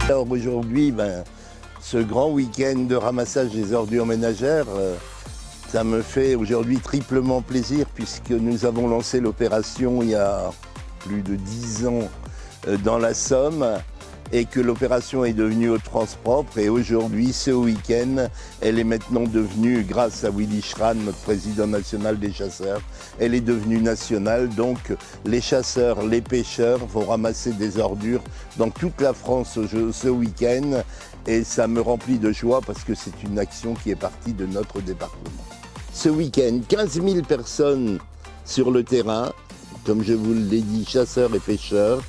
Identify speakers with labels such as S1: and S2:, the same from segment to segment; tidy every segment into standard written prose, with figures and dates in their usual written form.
S1: Alors aujourd'hui, ce grand week-end de ramassage des ordures ménagères, ça me fait aujourd'hui triplement plaisir puisque nous avons lancé l'opération il y a plus de 10 ans dans la Somme et que l'opération est devenue Hauts-de-France propre. Et aujourd'hui, ce week-end, elle est maintenant devenue, grâce à Willy Schran, notre président national des chasseurs, elle est devenue nationale. Donc les chasseurs, les pêcheurs vont ramasser des ordures dans toute la France ce week-end. Et ça me remplit de joie parce que c'est une action qui est partie de notre département. Ce week-end, 15 000 personnes sur le terrain, comme je vous l'ai dit, chasseurs et pêcheurs,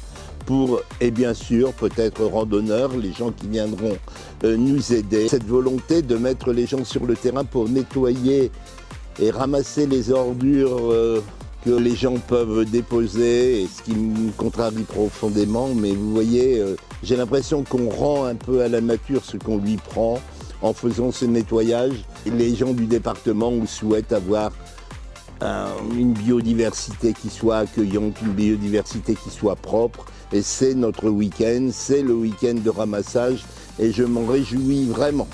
S1: et bien sûr, peut-être randonneurs, les gens qui viendront nous aider. Cette volonté de mettre les gens sur le terrain pour nettoyer et ramasser les ordures que les gens peuvent déposer, et ce qui me contrarie profondément, mais vous voyez, j'ai l'impression qu'on rend un peu à la nature ce qu'on lui prend en faisant ce nettoyage. Les gens du département souhaitent avoir une biodiversité qui soit accueillante, une biodiversité qui soit propre. Et c'est notre week-end, c'est le week-end de ramassage et je m'en réjouis vraiment.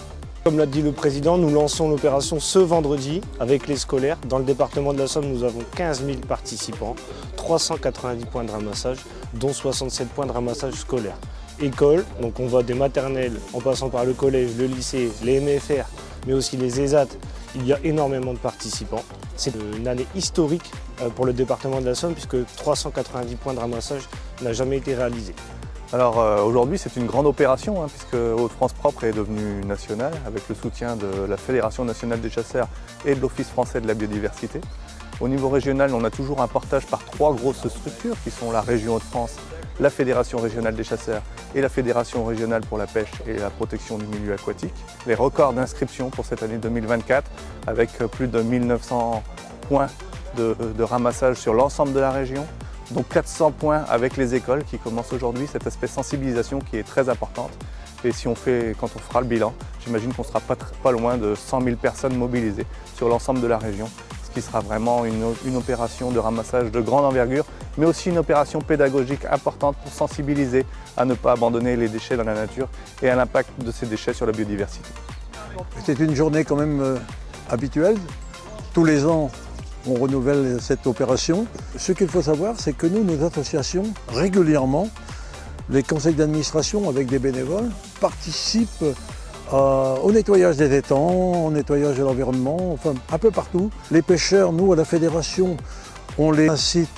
S2: Comme l'a dit le président, nous lançons l'opération ce vendredi avec les scolaires. Dans le département de la Somme, nous avons 15 000 participants, 390 points de ramassage, dont 67 points de ramassage scolaire. École, donc on va des maternelles en passant par le collège, le lycée, les MFR, mais aussi les ESAT. Il y a énormément de participants. C'est une année historique pour le département de la Somme puisque 390 points de ramassage n'a jamais été réalisé.
S3: Alors aujourd'hui c'est une grande opération puisque Hauts-de-France propre est devenue nationale avec le soutien de la Fédération nationale des chasseurs et de l'Office français de la biodiversité. Au niveau régional, on a toujours un portage par 3 grosses structures qui sont la région Hauts-de-France, la Fédération régionale des chasseurs et la Fédération régionale pour la pêche et la protection du milieu aquatique. Les records d'inscription pour cette année 2024 avec plus de 1900 points de ramassage sur l'ensemble de la région, donc 400 points avec les écoles qui commencent aujourd'hui, cet aspect sensibilisation qui est très importante. Et quand on fera le bilan, j'imagine qu'on ne sera pas loin de 100 000 personnes mobilisées sur l'ensemble de la région, ce qui sera vraiment une opération de ramassage de grande envergure, mais aussi une opération pédagogique importante pour sensibiliser à ne pas abandonner les déchets dans la nature et à l'impact de ces déchets sur la biodiversité.
S4: C'était une journée quand même habituelle. Tous les ans, on renouvelle cette opération. Ce qu'il faut savoir, c'est que nous, nos associations, régulièrement, les conseils d'administration avec des bénévoles participent au nettoyage des étangs, au nettoyage de l'environnement, enfin un peu partout. Les pêcheurs, nous, à la fédération, on les incite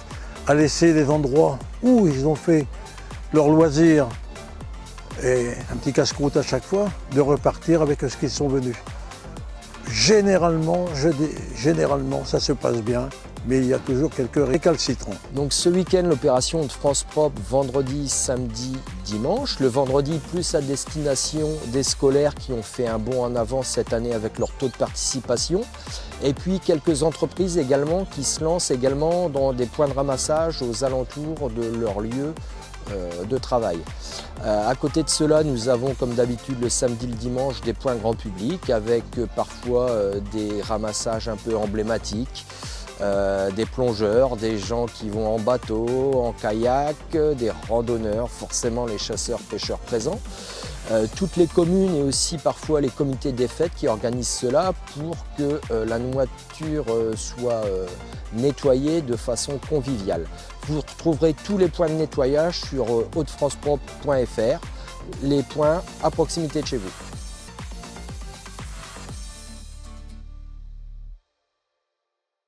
S4: à laisser des endroits où ils ont fait leur loisir et un petit casse-croûte à chaque fois, de repartir avec ce qu'ils sont venus. Généralement, ça se passe bien, mais il y a toujours quelques récalcitrants.
S5: Donc ce week-end, l'opération Hauts-de-France propre, vendredi, samedi, dimanche. Le vendredi, plus à destination des scolaires qui ont fait un bond en avant cette année avec leur taux de participation. Et puis quelques entreprises également qui se lancent également dans des points de ramassage aux alentours de leur lieu de travail. À côté de cela, nous avons comme d'habitude le samedi, le dimanche des points grand public avec parfois des ramassages un peu emblématiques, des plongeurs, des gens qui vont en bateau, en kayak, des randonneurs, forcément les chasseurs-pêcheurs présents. Toutes les communes et aussi parfois les comités des fêtes qui organisent cela pour que la nourriture soit nettoyée de façon conviviale. Vous retrouverez tous les points de nettoyage sur hautedefrancepropre.fr, les points à proximité de chez vous.